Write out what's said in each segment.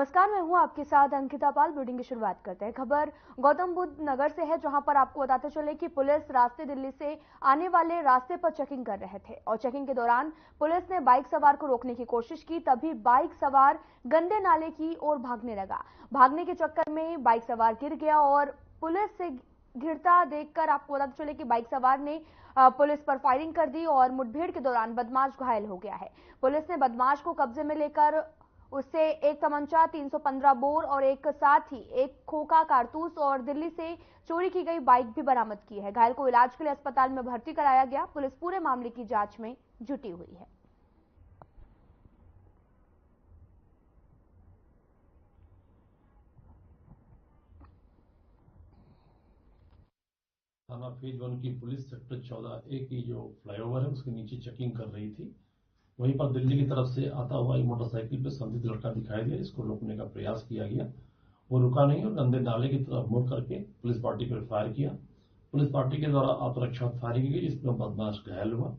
नमस्कार, मैं हूं आपके साथ अंकिता पाल। बुलेटिन की शुरुआत करते हैं। खबर गौतम बुद्ध नगर से है, जहां पर आपको बताते चले कि पुलिस रास्ते दिल्ली से आने वाले रास्ते पर चेकिंग कर रहे थे और चेकिंग के दौरान पुलिस ने बाइक सवार को रोकने की कोशिश की। तभी बाइक सवार गंदे नाले की ओर भागने लगा। भागने के चक्कर में बाइक सवार गिर गया और पुलिस से गिरता देखकर आपको बताते चले कि बाइक सवार ने पुलिस पर फायरिंग कर दी और मुठभेड़ के दौरान बदमाश घायल हो गया है। पुलिस ने बदमाश को कब्जे में लेकर उससे एक तमंचा, 315 बोर और एक साथ ही एक खोखा कारतूस और दिल्ली से चोरी की गई बाइक भी बरामद की है। घायल को इलाज के लिए अस्पताल में भर्ती कराया गया। पुलिस पूरे मामले की जांच में जुटी हुई है। थाना फेज 1 की पुलिस सेक्टर 14A की जो फ्लाईओवर है उसके नीचे चेकिंग कर रही थी। वहीं पर दिल्ली की तरफ से आता हुआ एक मोटरसाइकिल पर संदिग्ध लड़का दिखाई दिया। इसको रोकने का प्रयास किया गया, वो रुका नहीं और गंदे नाले की तरफ मुड़ करके पुलिस पार्टी पर फायर किया। पुलिस पार्टी के द्वारा आत्मरक्षा फायरिंग की गई, जिसमें बदमाश घायल हुआ।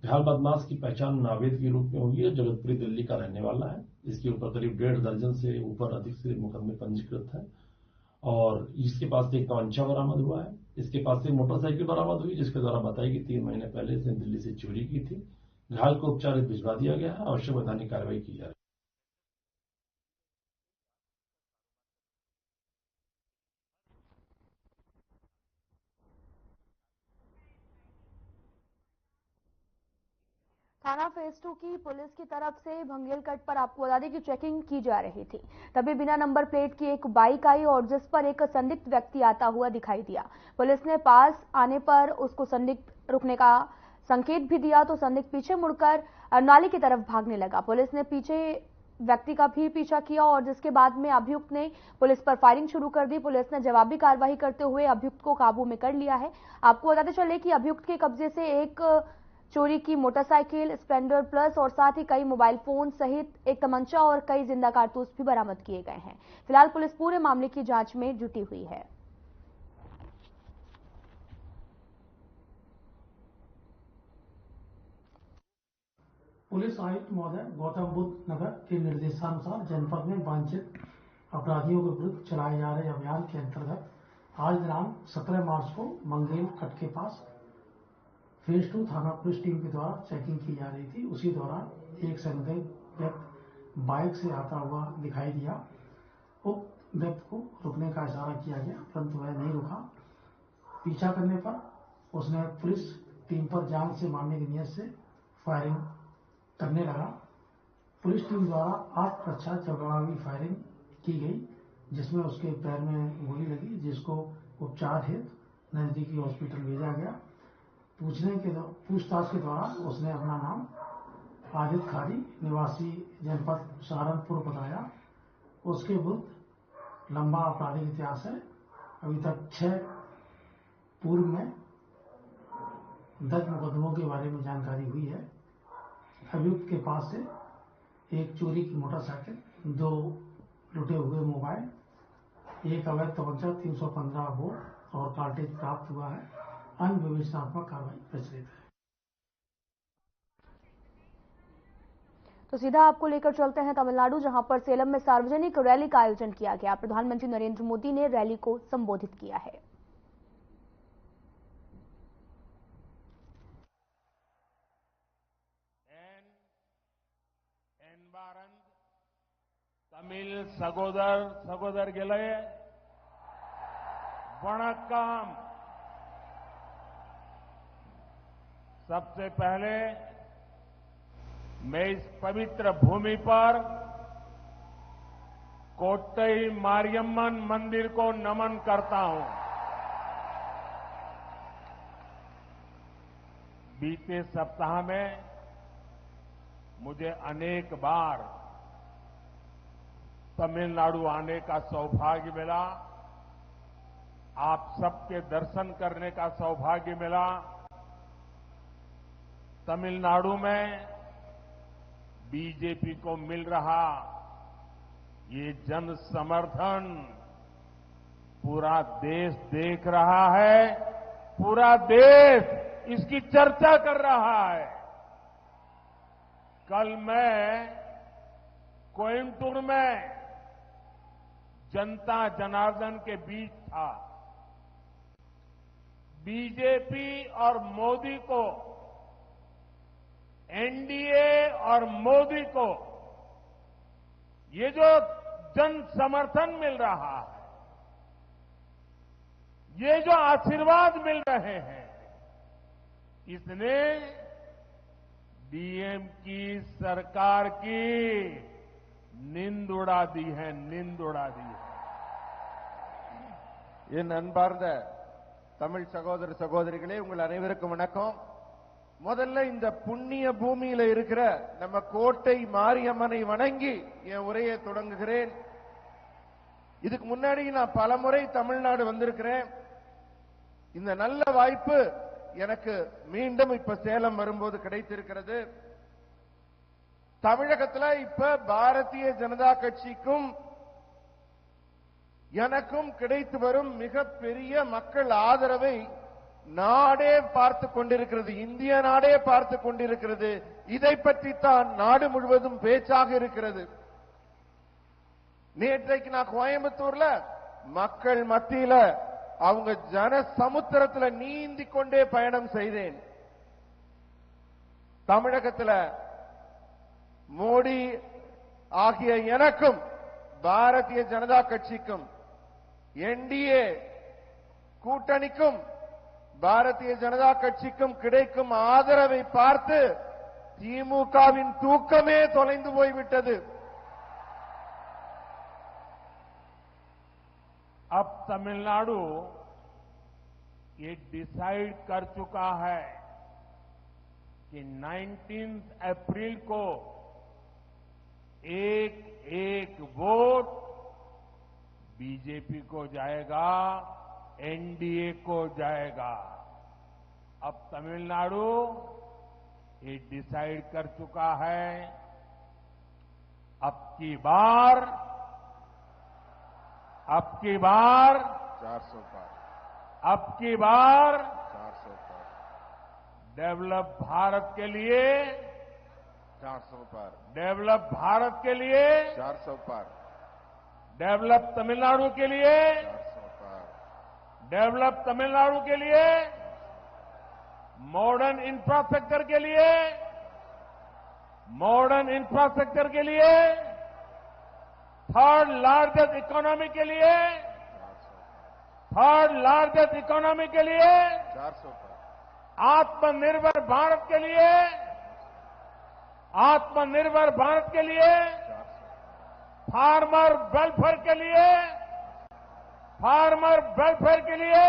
घायल बदमाश की पहचान नावेद के रूप में हुई है। जगतपुरी दिल्ली का रहने वाला है। इसके ऊपर करीब 1.5 दर्जन से ऊपर अधिक से मुकदमे पंजीकृत है और इसके पास से एक तमंचा बरामद हुआ है। इसके पास से मोटरसाइकिल बरामद हुई, जिसके द्वारा बताई कि 3 महीने पहले इसने दिल्ली से चोरी की थी। घायल को उपचार भिजवा दिया गया है। आवश्यक वैधानिक कार्रवाई की जा रही है। थाना फेज 2 की पुलिस की तरफ से भंगेलकट पर आपको बता दें कि चेकिंग की जा रही थी। तभी बिना नंबर प्लेट की एक बाइक आई और जिस पर एक संदिग्ध व्यक्ति आता हुआ दिखाई दिया। पुलिस ने पास आने पर उसको संदिग्ध रुकने का संकेत भी दिया तो संदिग्ध पीछे मुड़कर नाली की तरफ भागने लगा। पुलिस ने पीछे व्यक्ति का भी पीछा किया और जिसके बाद में अभियुक्त ने पुलिस पर फायरिंग शुरू कर दी। पुलिस ने जवाबी कार्रवाई करते हुए अभियुक्त को काबू में कर लिया है। आपको बताते चले कि अभियुक्त के कब्जे से एक चोरी की मोटरसाइकिल, स्प्लेंडर प्लस और साथ ही कई मोबाइल फोन सहित एक तमंचा और कई जिंदा कारतूस भी बरामद किए गए हैं। फिलहाल पुलिस पूरे मामले की जांच में जुटी हुई है। पुलिस आयुक्त महोदय गौतम बुद्ध नगर के निर्देशानुसार जनपद में वांछित अपराधियों के विरुद्ध चलाए जा रहे अभियान के अंतर्गत आज दिनांक 17 मार्च को मंगेल कट के पास फेज 2 थाना पुलिस टीम के द्वारा चेकिंग की जा रही थी। उसी दौरान एक संदिग्ध व्यक्ति बाइक से आता हुआ दिखाई दिया। उक्त व्यक्ति को रुकने का इशारा किया गया, परंतु वह नहीं रुका। पीछा करने पर उसने पुलिस टीम पर जान से मारने की नीयत से फायरिंग करने लगा। पुलिस टीम द्वारा आत्मरक्षा जवाबी फायरिंग की गई, जिसमें उसके पैर में गोली लगी, जिसको उपचार हेतु नजदीकी हॉस्पिटल भेजा गया। पूछताछ के दौरान उसने अपना नाम आदित्य खारी निवासी जनपद सहारनपुर बताया। उसके विरुद्ध लंबा आपराधिक इतिहास है। अभी तक 6 पूर्व में 10 मुकदमों के बारे में जानकारी हुई है। अभियुक्त के पास से एक चोरी की मोटरसाइकिल, 2 लुटे हुए मोबाइल, एक अवैध तमंचा, 315 बोर और कार्टेज प्राप्त हुआ है। अन्य विवेचनात्मक कार्रवाई प्रचलित है। तो सीधा आपको लेकर चलते हैं तमिलनाडु, जहां पर सेलम में सार्वजनिक रैली का आयोजन किया गया। प्रधानमंत्री नरेंद्र मोदी ने रैली को संबोधित किया है। तमिल सगोदर वणक्कम। सबसे पहले मैं इस पवित्र भूमि पर कोट्टई मारियम्मन मंदिर को नमन करता हूं। बीते सप्ताह में मुझे अनेक बार तमिलनाडु आने का सौभाग्य मिला, आप सबके दर्शन करने का सौभाग्य मिला। तमिलनाडु में बीजेपी को मिल रहा ये जन समर्थन पूरा देश देख रहा है, पूरा देश इसकी चर्चा कर रहा है। कल मैं कोयंबटूर में जनता जनार्दन के बीच था। बीजेपी और मोदी को, एनडीए और मोदी को ये जो जन समर्थन मिल रहा है, ये जो आशीर्वाद मिल रहे हैं, इसने डीएम की सरकार की नींद उड़ा दी है, नींद उड़ा दी है। என் அன்பார்ந்த தமிழ் சகோதர சகோதரிகளே, உங்கள் அனைவருக்கும் வணக்கம். முதல்ல இந்த புண்ணிய பூமியில இருக்கிற நம்ம கோட்டை மாரியம்மனை வணங்கி என் உரையை தொடங்குகிறேன். இதுக்கு முன்னாடி நான் பலமுறை தமிழ்நாடு வந்திருக்கிறேன். இந்த நல்ல வாய்ப்பு எனக்கு மீண்டும் இப்ப சேலம் வரும்போது கிடைத்திருக்கிறது. தமிழகத்துல இப்ப பாரதிய ஜனதா கட்சிக்கும் எனக்கும் கிடைத்து வரும் மிகப்பெரிய மக்கள் ஆதரவை நாடே பார்த்து கொண்டிருக்கிறது, இந்திய நாடே பார்த்து கொண்டிருக்கிறது. இதை பற்றித்தான் நாடு முழுவதும் பேச்சாக இருக்கிறது. நேற்றைக்கு நான் கோயம்புத்தூர்ல மக்கள் மத்தியில அவங்க ஜன சமுத்திரத்துல நீந்தி கொண்டே பயணம் செய்தேன். தமிழகத்துல மோடி ஆகிய எனக்கும் பாரதிய ஜனதா கட்சிக்கும் என்டிஏ கூட்டணிக்கும் பாரதிய ஜனதா கட்சிக்கும் கிடைக்கும் ஆதரவை பார்த்து திமுகவின் தூக்கமே தொலைந்து போய்விட்டது. अब तमिलनाडु ये डिसाइड कर चुका है कि 19 अप्रैल को एक एक वोट बीजेपी को जाएगा, एनडीए को जाएगा। अब तमिलनाडु ये डिसाइड कर चुका है, अब की बार 400 पार, अब की बार 400 पार, डेवलप भारत के लिए, 400 पार, डेवलप भारत के लिए, 400 पार, डेवलप तमिलनाडु के लिए, 400 पार, डेवलप तमिलनाडु के लिए, मॉडर्न इंफ्रास्ट्रक्चर के लिए, मॉडर्न इंफ्रास्ट्रक्चर के लिए, थर्ड लार्जेस्ट इकोनॉमी के लिए, थर्ड लार्जेस्ट इकोनॉमी के लिए, 400 पार, आत्मनिर्भर भारत के लिए, आत्मनिर्भर भारत के लिए, 400, फार्मर वेलफेयर के लिए, फार्मर वेलफेयर के लिए,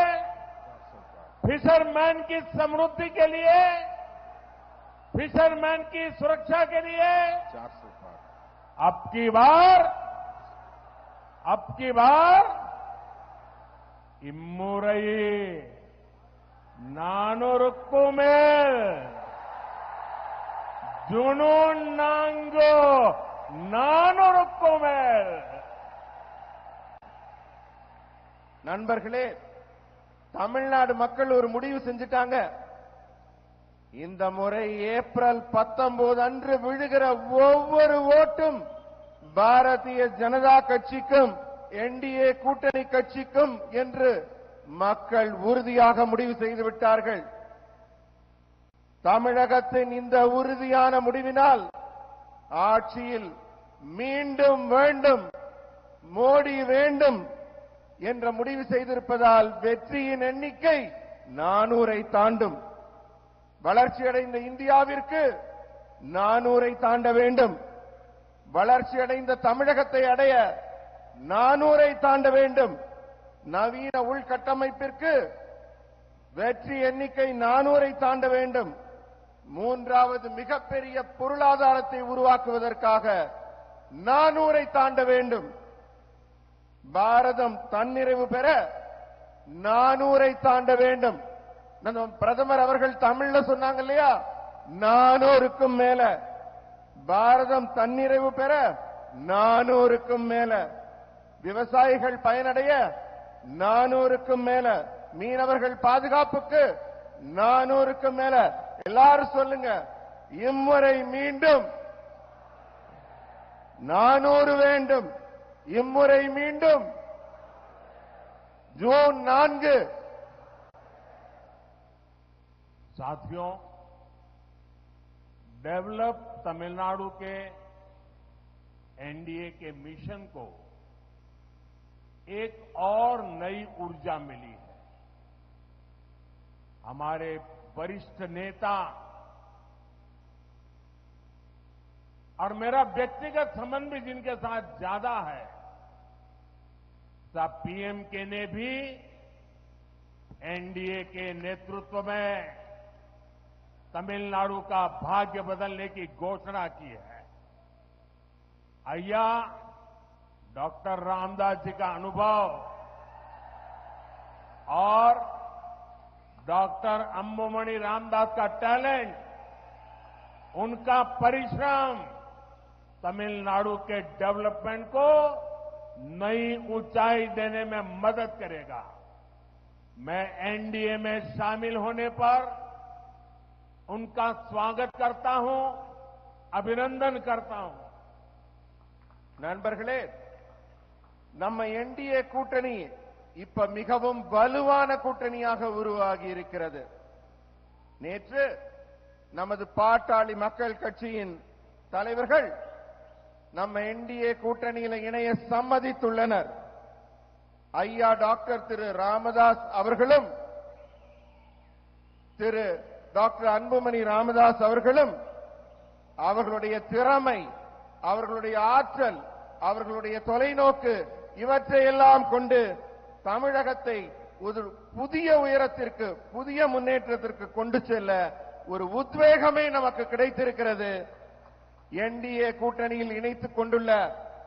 400 पार, फिशरमैन की समृद्धि के लिए, फिशरमैन की सुरक्षा के लिए, 400 पार, अब की बार इम्मुरई 400 மேல் ஜுனூன் நாங்கோ 400 மேல். நண்பர்களே, தமிழ்நாடு மக்கள் ஒரு முடிவு செஞ்சிட்டாங்க. இந்த முறை ஏப்ரல் 19 அன்று விழுகிற ஒவ்வொரு ஓட்டும் பாரதிய ஜனதா கட்சிக்கும் என்டிஏ கூட்டணி கட்சிக்கும் என்று மக்கள் உறுதியாக முடிவு செய்து விட்டார்கள். தமிழகத்தின் இந்த உறுதியான முடிவினால் ஆட்சியில் மீண்டும் வேண்டும், மோடி வேண்டும் என்ற முடிவு செய்திருப்பதால் வெற்றியின் எண்ணிக்கை 400-ஐ தாண்டும். வளர்ச்சியடைந்த இந்தியாவிற்கு 400-ஐ தாண்ட வேண்டும். வளர்ச்சியடைந்த தமிழகத்தை அடைய 400-ஐ தாண்ட வேண்டும். நவீன உள்கட்டமைப்பிற்கு வெற்றி எண்ணிக்கை 400-ஐ தாண்ட வேண்டும். மூன்றாவது மிகப்பெரிய பொருளாதாரத்தை உருவாக்குவதற்காக 400-ஐ தாண்ட வேண்டும். பாரதம் தன்னிறைவு பெற 400-ஐ தாண்ட வேண்டும். நம்ம பிரதமர் அவர்கள் தமிழ்ல சொன்னாங்க இல்லையா, 400க்கும் மேல. பாரதம் தன்னிறைவு பெற 400க்கும் மேல. விவசாயிகள் பயனடைய 400க்கும் மேல. மீனவர்கள் பாதுகாப்புக்கு 400க்கும் மேல. எல்லாரும் சொல்லுங்க, இம்முறை மீண்டும் 400 வேண்டும். இம்முறை மீண்டும் जून 4 साथियों, डेवलप तमिलनाडु के एनडीए के मिशन को एक और नई ऊर्जा मिली है। हमारे वरिष्ठ नेता और मेरा व्यक्तिगत संबंध भी जिनके साथ ज्यादा है, सब पीएमके ने भी एनडीए के नेतृत्व में तमिलनाडु का भाग्य बदलने की घोषणा की है। अय्या डॉक्टर रामदास जी का अनुभव और डॉक्टर अंबुमणि रामदास का टैलेंट, उनका परिश्रम तमिलनाडु के डेवलपमेंट को नई ऊंचाई देने में मदद करेगा। मैं एनडीए में शामिल होने पर उनका स्वागत करता हूं, अभिनंदन करता हूं। நண்பர்களே, நம்ம என்டிஏ கூட்டணி இப்ப மிகவும் வலுவான கூட்டணியாக உருவாகி இருக்கிறது. நேற்று நமது பாட்டாளி மக்கள் கட்சியின் தலைவர்கள் நம்ம என்டிஏ கூட்டணியில் இணைய சம்மதித்துள்ளனர். ஐயா டாக்டர் திரு ராமதாஸ் அவர்களும் திரு டாக்டர் அன்புமணி ராமதாஸ் அவர்களும் அவர்களுடைய திறமை, அவர்களுடைய ஆற்றல், அவர்களுடைய தொலைநோக்கு, இவற்றையெல்லாம் கொண்டு தமிழகத்தை ஒரு புதிய உயரத்திற்கு, புதிய முன்னேற்றத்திற்கு கொண்டு செல்ல ஒரு உத்வேகமே நமக்கு கிடைத்திருக்கிறது. என்டிஏ கூட்டணியில் இணைத்துக் கொண்டுள்ள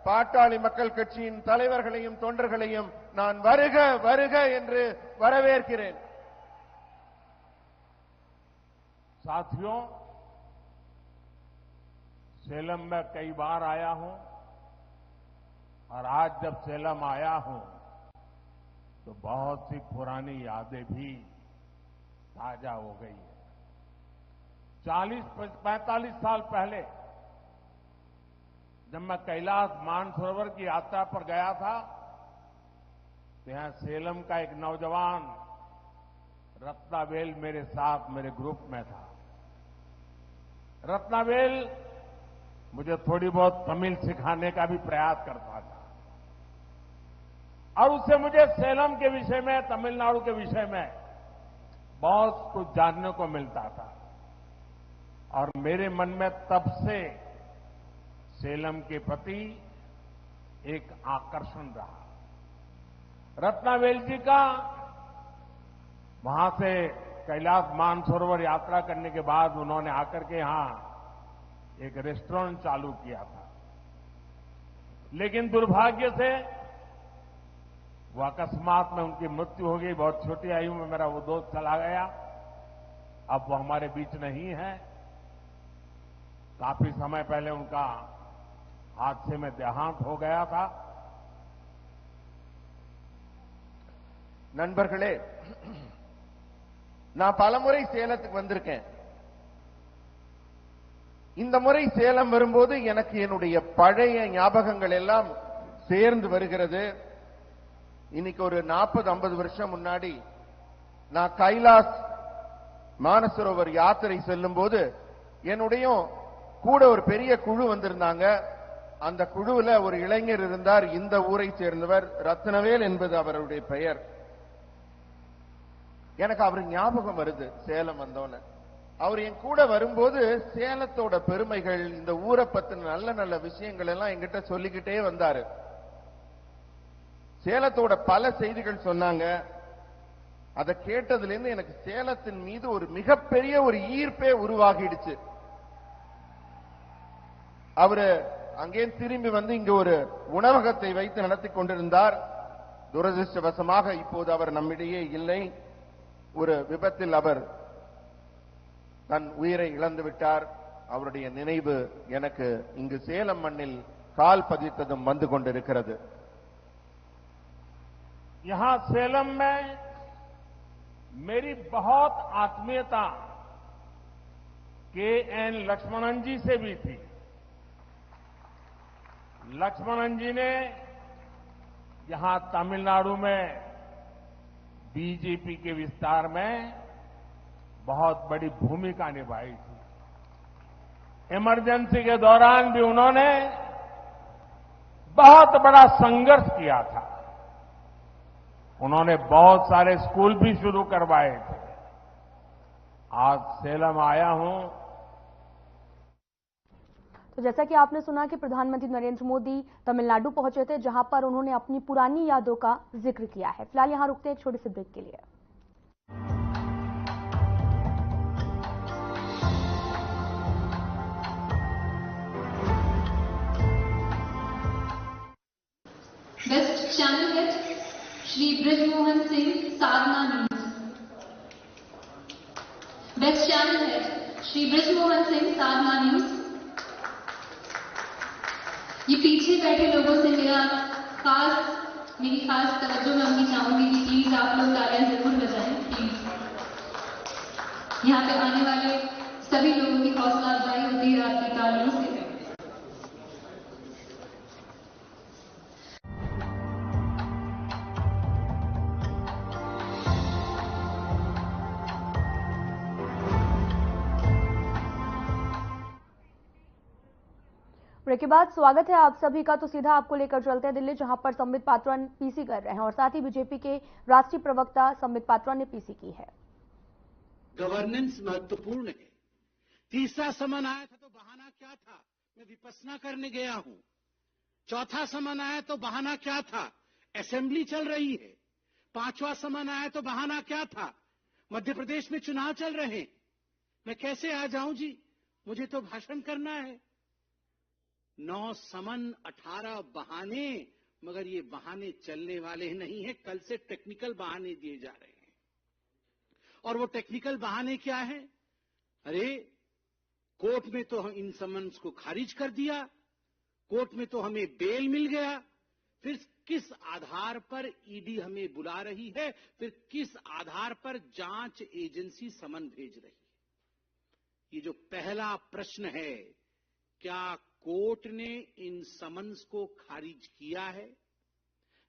பாட்டாளி மக்கள் கட்சியின் தலைவர்களையும் தொண்டர்களையும் நான் வருக வருக என்று வரவேற்கிறேன். साथियों, सेलम में कई बार आया हूं और आज जब सेलम आया हूं तो बहुत सी पुरानी यादें भी ताजा हो गई है। 40-45 साल पहले जब मैं कैलाश मानसरोवर की यात्रा पर गया था तो यहां सेलम का एक नौजवान रत्नावेल मेरे साथ मेरे ग्रुप में था। रत्नावेल मुझे थोड़ी बहुत तमिल सिखाने का भी प्रयास करता था और उससे मुझे सेलम के विषय में, तमिलनाडु के विषय में बहुत कुछ जानने को मिलता था और मेरे मन में तब से सेलम के प्रति एक आकर्षण रहा। रत्नावेल जी का वहां से कैलाश मानसरोवर यात्रा करने के बाद उन्होंने आकर के यहां एक रेस्टोरेंट चालू किया था, लेकिन दुर्भाग्य से वो अकस्मात में उनकी मृत्यु हो गई। बहुत छोटी आयु में मेरा वो दोस्त चला गया। अब वो हमारे बीच नहीं है। काफी समय पहले उनका हादसे में देहांत हो गया था। நண்பர்களே, நான் பலமுறை சேலத்துக்கு வந்திருக்கேன். இந்த முறை சேலம் வரும்போது எனக்கு என்னுடைய பழைய ஞாபகங்கள் எல்லாம் சேர்ந்து வருகிறது. இன்னைக்கு ஒரு 40-50 வருஷம் முன்னாடி நான் கைலாஸ் மானசரோவர் யாத்திரை செல்லும் போது என்னுடைய கூட ஒரு பெரிய குழு வந்திருந்தாங்க. அந்த குழுவுல ஒரு இளைஞர் இருந்தார், இந்த ஊரை சேர்ந்தவர், ரத்னவேல் என்பது அவருடைய பெயர். எனக்கு அவர் ஞாபகம் வருது சேலம் வந்தோன்னு. அவர் என் கூட வரும்போது சேலத்தோட பெருமைகள், இந்த ஊரை பத்தின நல்ல நல்ல விஷயங்கள் எல்லாம் என்கிட்ட சொல்லிக்கிட்டே வந்தாரு. சேலத்தோட பல செய்திகள் சொன்னாங்க. அதை கேட்டதுல இருந்து எனக்கு சேலத்தின் மீது ஒரு மிகப்பெரிய ஒரு ஈர்ப்பே உருவாகிடுச்சு. அவரு அங்கே திரும்பி வந்து இங்க ஒரு உணவகத்தை வைத்து நடத்தி கொண்டிருந்தார். துரதிருஷ்டவசமாக இப்போது அவர் நம்மிடையே இல்லை. ஒரு விபத்தில் அவர் தன் உயிரை இழந்து விட்டார். அவருடைய நினைவு எனக்கு இங்கு சேலம் மண்ணில் கால் பதித்ததும் வந்து கொண்டிருக்கிறது. यहां सेलम में मेरी बहुत आत्मीयता के.एन. लक्ष्मणन जी से भी थी। लक्ष्मणन जी ने यहां तमिलनाडु में बीजेपी के विस्तार में बहुत बड़ी भूमिका निभाई थी। इमरजेंसी के दौरान भी उन्होंने बहुत बड़ा संघर्ष किया था। उन्होंने बहुत सारे स्कूल भी शुरू करवाए थे। आज सेलम आया हूं। तो जैसा कि आपने सुना कि प्रधानमंत्री नरेंद्र मोदी तमिलनाडु पहुंचे थे, जहां पर उन्होंने अपनी पुरानी यादों का जिक्र किया है। फिलहाल यहां रुकते हैं एक छोटे से ब्रेक के लिए। Best channel head Shri Brijmohan Singh, Sadhna news. Best channel head Shri Brijmohan Singh, Sadhna news. ये पीछे बैठे लोगों से मेरी खास तवज्जो मैं उनकी चाहूंगी कि प्लीज आप लोग तालियां जरूर बजाएं प्लीज। यहाँ पे आने वाले सभी लोगों की हौसला अफजाई होती है आपकी तालियों से। ब्रेक के बाद स्वागत है आप सभी का। तो सीधा आपको लेकर चलते हैं दिल्ली, जहां पर संबित पात्रा पीसी कर रहे हैं और साथ ही बीजेपी के राष्ट्रीय प्रवक्ता संबित पात्रा ने पीसी की है। गवर्नेंस महत्वपूर्ण है। तीसरा समन आया था तो बहाना क्या था, मैं विपस्सना करने गया हूं। चौथा समन आया तो बहाना क्या था, असेंबली चल रही है। पांचवा समन आया तो बहाना क्या था, मध्य प्रदेश में चुनाव चल रहे हैं। मैं कैसे आ जाऊं जी, मुझे तो भाषण करना है। 9 समन 18 बहाने, मगर ये बहाने चलने वाले नहीं है। कल से टेक्निकल बहाने दिए जा रहे हैं। और वो टेक्निकल बहाने क्या है? अरे कोर्ट में तो हम इन समन्स को खारिज कर दिया, कोर्ट में तो हमें बेल मिल गया, फिर किस आधार पर ईडी हमें बुला रही है, फिर किस आधार पर जांच एजेंसी समन भेज रही है। ये जो पहला प्रश्न है, क्या कोर्ट ने इन समन्स को खारिज किया है?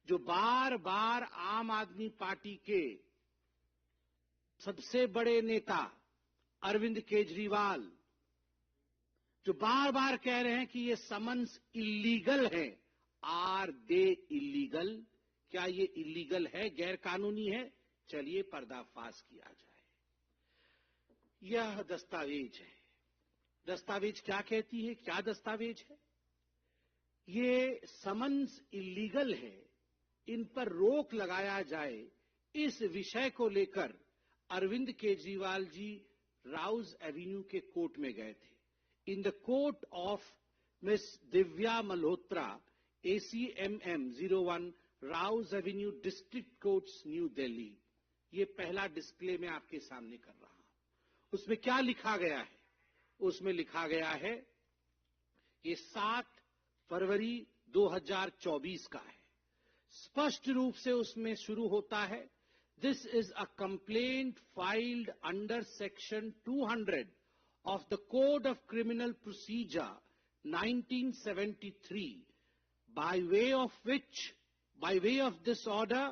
जो बार बार आम आदमी पार्टी के सबसे बड़े नेता अरविंद केजरीवाल जो बार बार कह रहे हैं कि ये समन्स इल्लीगल है, आर दे इल्लीगल? क्या ये इल्लीगल है, गैर कानूनी है? चलिए पर्दाफाश किया जाए। यह दस्तावेज है। दस्तावेज क्या कहती है, क्या दस्तावेज है? ये समन्स इल्लीगल है, इन पर रोक लगाया जाए, इस विषय को लेकर अरविंद केजरीवाल जी राउज एवेन्यू के कोर्ट में गए थे। In the court of miss Divya Malhotra, ACMM 01, Rouse Avenue, district courts, new Delhi. ये पहला डिस्प्ले मैं आपके सामने कर रहा हूं। उसमें क्या लिखा गया है? उसमें लिखा गया है, ये 7 फरवरी 2024 का है। स्पष्ट रूप से उसमें शुरू होता है, this is a complaint filed under section 200 of the Code of Criminal Procedure 1973, by way of this order,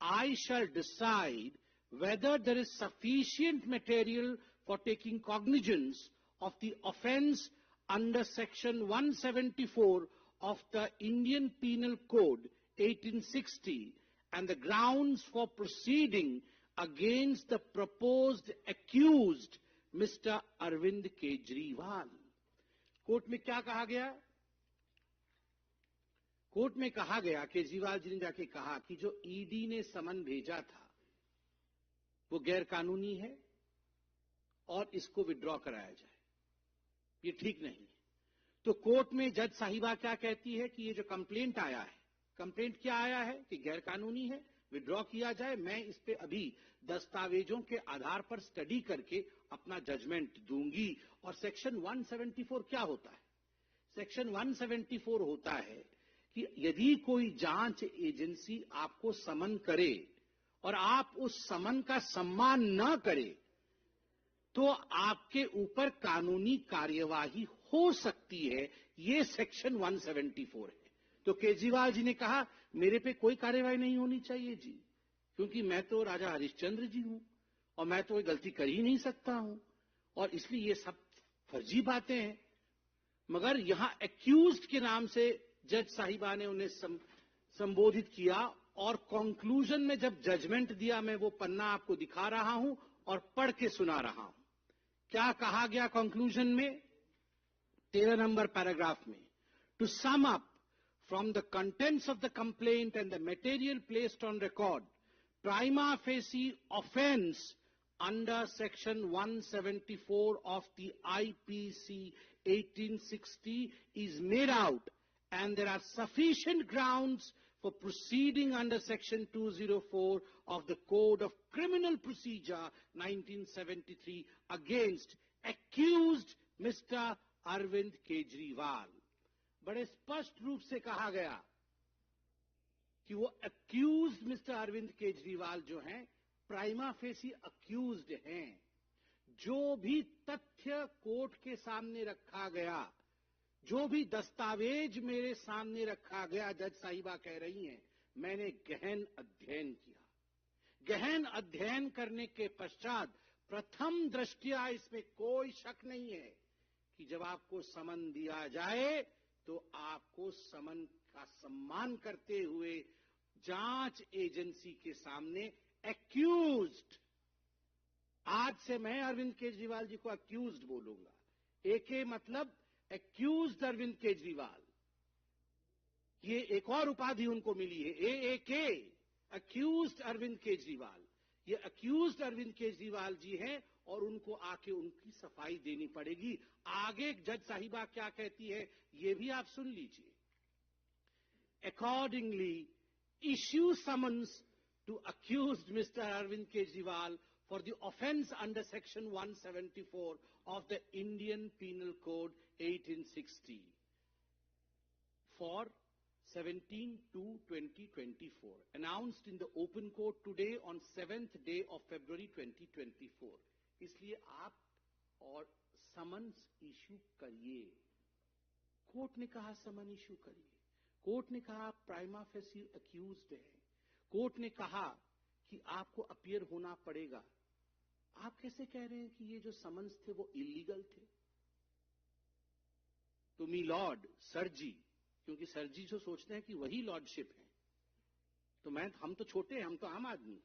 I shall decide whether there is sufficient material for taking cognizance of the offence under section 174 of the Indian Penal Code 1860 and the grounds for proceeding against the proposed accused mister Arvind Kejriwal. Court में क्या कहा गया? Court में कहा गया, केजरीवाल जी ने जाके कहा कि जो ईडी ने समन भेजा था वो गैर कानूनी है और इसको विड्रॉ कराया जाए, ये ठीक नहीं है। तो कोर्ट में जज साहिबा क्या कहती है कि ये जो कंप्लेंट आया है, कंप्लेंट क्या आया है कि गैर कानूनी है, विड्रॉ किया जाए। मैं इस पे अभी दस्तावेजों के आधार पर स्टडी करके अपना जजमेंट दूंगी। और सेक्शन 174 क्या होता है? सेक्शन 174 होता है कि यदि कोई जांच एजेंसी आपको समन करे और आप उस समन का सम्मान न करें तो आपके ऊपर कानूनी कार्यवाही हो सकती है। ये सेक्शन 174 है। तो केजरीवाल जी ने कहा मेरे पे कोई कार्रवाई नहीं होनी चाहिए जी, क्योंकि मैं तो राजा हरिश्चंद्र जी हूं और मैं तो कोई गलती कर ही नहीं सकता हूं, और इसलिए ये सब फर्जी बातें हैं। मगर यहां एक्यूज्ड के नाम से जज साहिबा ने उन्हें संबोधित किया, और कंक्लूजन में जब जजमेंट दिया, मैं वो पन्ना आपको दिखा रहा हूं और पढ़ के सुना रहा हूं। क्या कहा गया कंक्लूजन में? 13 नंबर पैराग्राफ में, to sum up from the contents of the complaint and the material placed on record, prima facie offence under section 174 of the IPC 1860 is made out, and there are sufficient grounds for proceeding under section 204 of the Code of Criminal Procedure 1973 against accused Mr. Arvind Kejriwal। बड़े स्पष्ट रूप से कहा गया कि वो accused mister Arvind Kejriwal जो हैं, प्राइमा फेसी अक्यूज्ड हैं। जो भी तथ्य कोर्ट के सामने रखा गया, जो भी दस्तावेज मेरे सामने रखा गया, जज साहिबा कह रही हैं, मैंने गहन अध्ययन किया। गहन अध्ययन करने के पश्चात प्रथम दृष्टया इसमें कोई शक नहीं है कि जब आपको समन दिया जाए तो आपको समन का सम्मान करते हुए जांच एजेंसी के सामने एक्यूज्ड, आज से मैं अरविंद केजरीवाल जी को एक्यूज्ड बोलूंगा। एके मतलब एक्यूज्ड अरविंद केजरीवाल, ये एक और उपाधि उनको मिली है, एके एक्यूज्ड अरविंद केजरीवाल। ये एक्यूज्ड अरविंद केजरीवाल जी हैं और उनको आके उनकी सफाई देनी पड़ेगी। आगे जज साहिबा क्या कहती है ये भी आप सुन लीजिए। Accordingly issue summons to accused mister Arvind Kejriwal for the offence under section 174 of the Indian Penal Code 1860 for 17/2/2024, announced in the open court today on 7th day of February 2024। इसलिए आप और समन्स इशू करिए। कोर्ट ने कहा समन issue करिए, court ने कहा prima facie accused है, कोर्ट ने कहा कि आपको अपीयर होना पड़ेगा। आप कैसे कह रहे हैं कि ये जो समन्स थे वो इलीगल थे? तो मी लॉर्ड सर जी, क्योंकि सर जी जो सोचते हैं कि वही लॉर्डशिप है, तो हम तो छोटे हैं, हम तो आम आदमी,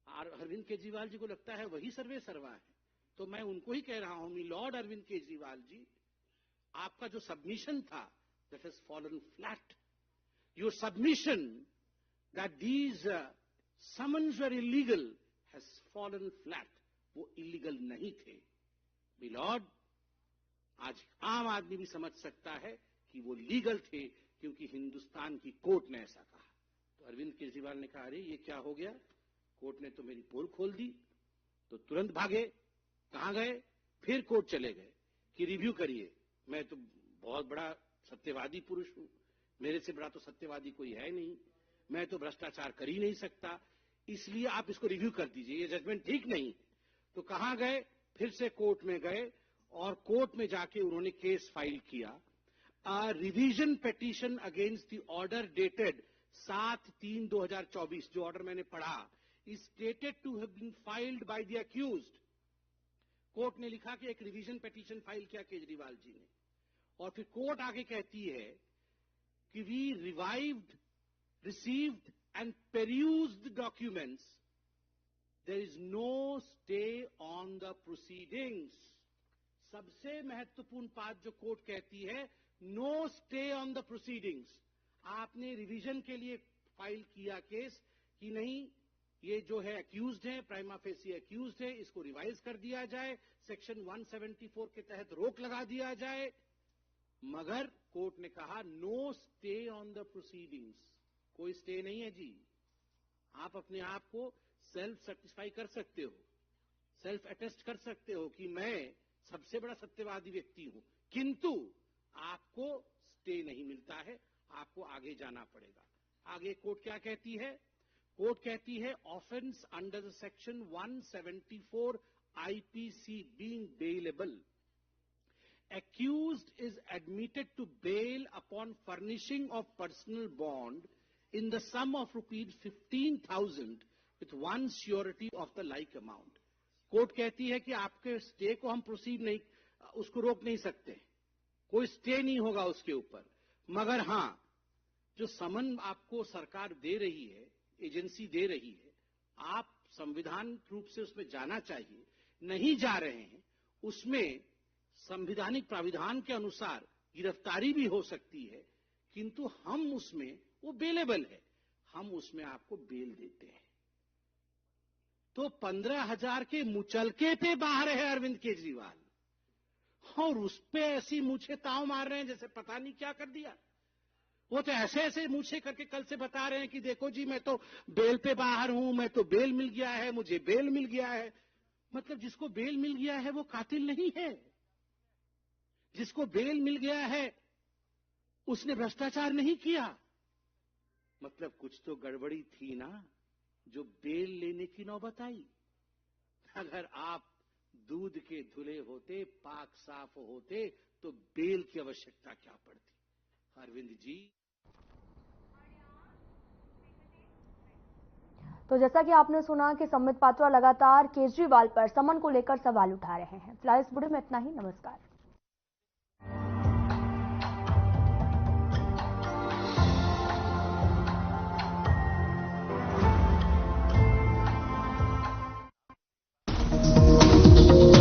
और अरविंद केजरीवाल जी को लगता है वही सर्वे सर्वा है। तो मैं उनको ही कह रहा हूं, मी लॉर्ड अरविंद केजरीवाल जी, आपका जो सबमिशन था that has fallen flat. Your submission that these summons were illegal has fallen flat. वो इलीगल नहीं थे मी लॉर्ड, आज आम आदमी भी समझ सकता है कि वो लीगल थे, क्योंकि हिंदुस्तान की कोर्ट ने ऐसा कहा। तो अरविंद केजरीवाल ने कहा, अरे ये क्या हो गया, कोर्ट ने तो मेरी पोल खोल दी। तो तुरंत भागे, कहां गए? फिर कोर्ट चले गए कि रिव्यू करिए। मैं तो बहुत बड़ा सत्यवादी पुरुष हूं, मेरे से बड़ा तो सत्यवादी कोई है नहीं, मैं तो भ्रष्टाचार कर ही नहीं सकता, इसलिए आप इसको रिव्यू कर दीजिए, ये जजमेंट ठीक नहीं है। तो कहां गए? फिर से कोर्ट में गए और कोर्ट में जाके उन्होंने केस फाइल किया। Revision petition against the order dated 7/3/2024, जो ऑर्डर मैंने पढ़ा, is stated to have been filed by the accused। Court ने लिखा कि एक रिवीजन पिटीशन फाइल किया केजरीवाल जी ने, और फिर कोर्ट आगे कहती है कि we received and perused documents, there is no stay on the proceedings. सबसे महत्वपूर्ण बात जो कोर्ट कहती है, no stay on the proceedings. आपने रिवीजन के लिए फाइल किया केस कि नहीं, ये जो है अक्यूज्ड है, प्राइमा फेसी अक्यूज्ड है, इसको रिवाइज कर दिया जाए, सेक्शन 174 के तहत रोक लगा दिया जाए। मगर कोर्ट ने कहा no stay on the proceedings, कोई स्टे नहीं है जी। आप अपने आप को सेल्फ सेटिस्फाई कर सकते हो, सेल्फ अटेस्ट कर सकते हो कि मैं सबसे बड़ा सत्यवादी व्यक्ति हूं, किंतु आपको स्टे नहीं मिलता है, आपको आगे जाना पड़ेगा। आगे कोर्ट क्या कहती है? कोर्ट कहती है offence under the section 174 IPC being bailable, accused is admitted to bail upon furnishing of personal bond in the sum of rupees 15,000 with one surety of the like amount. Court कहती है कि आपके stay को हम proceed नहीं, उसको रोक नहीं सकते, कोई स्टे नहीं होगा उसके ऊपर, मगर हां जो समन आपको सरकार दे रही है, एजेंसी दे रही है, आप संविधान रूप से उसमें जाना चाहिए, नहीं जा रहे हैं, उसमें संवैधानिक प्राविधान के अनुसार गिरफ्तारी भी हो सकती है, किंतु हम उसमें वो बेलेबल है, हम उसमें आपको बेल देते हैं। तो 15,000 के मुचलके पे बाहर है अरविंद केजरीवाल, और उस पे ऐसी मूछे ताव मार रहे हैं जैसे पता नहीं क्या कर दिया। वो तो ऐसे ऐसे मूछे करके कल से बता रहे हैं कि देखो जी मैं तो बेल पे बाहर हूं, मैं तो बेल मिल गया है, मुझे बेल मिल गया है। मतलब जिसको बेल मिल गया है वो कातिल नहीं है, जिसको बेल मिल गया है उसने भ्रष्टाचार नहीं किया। मतलब कुछ तो गड़बड़ी थी ना, जो बेल लेने की नौबत आई। अगर आप दूध के धुले होते, पाक साफ होते, तो बेल की आवश्यकता क्या पड़ती। अरविंद जी, तो जैसा कि आपने सुना कि संबित पात्रा लगातार केजरीवाल पर समन को लेकर सवाल उठा रहे हैं। फिलहाल इस वीडियो में इतना ही। नमस्कार।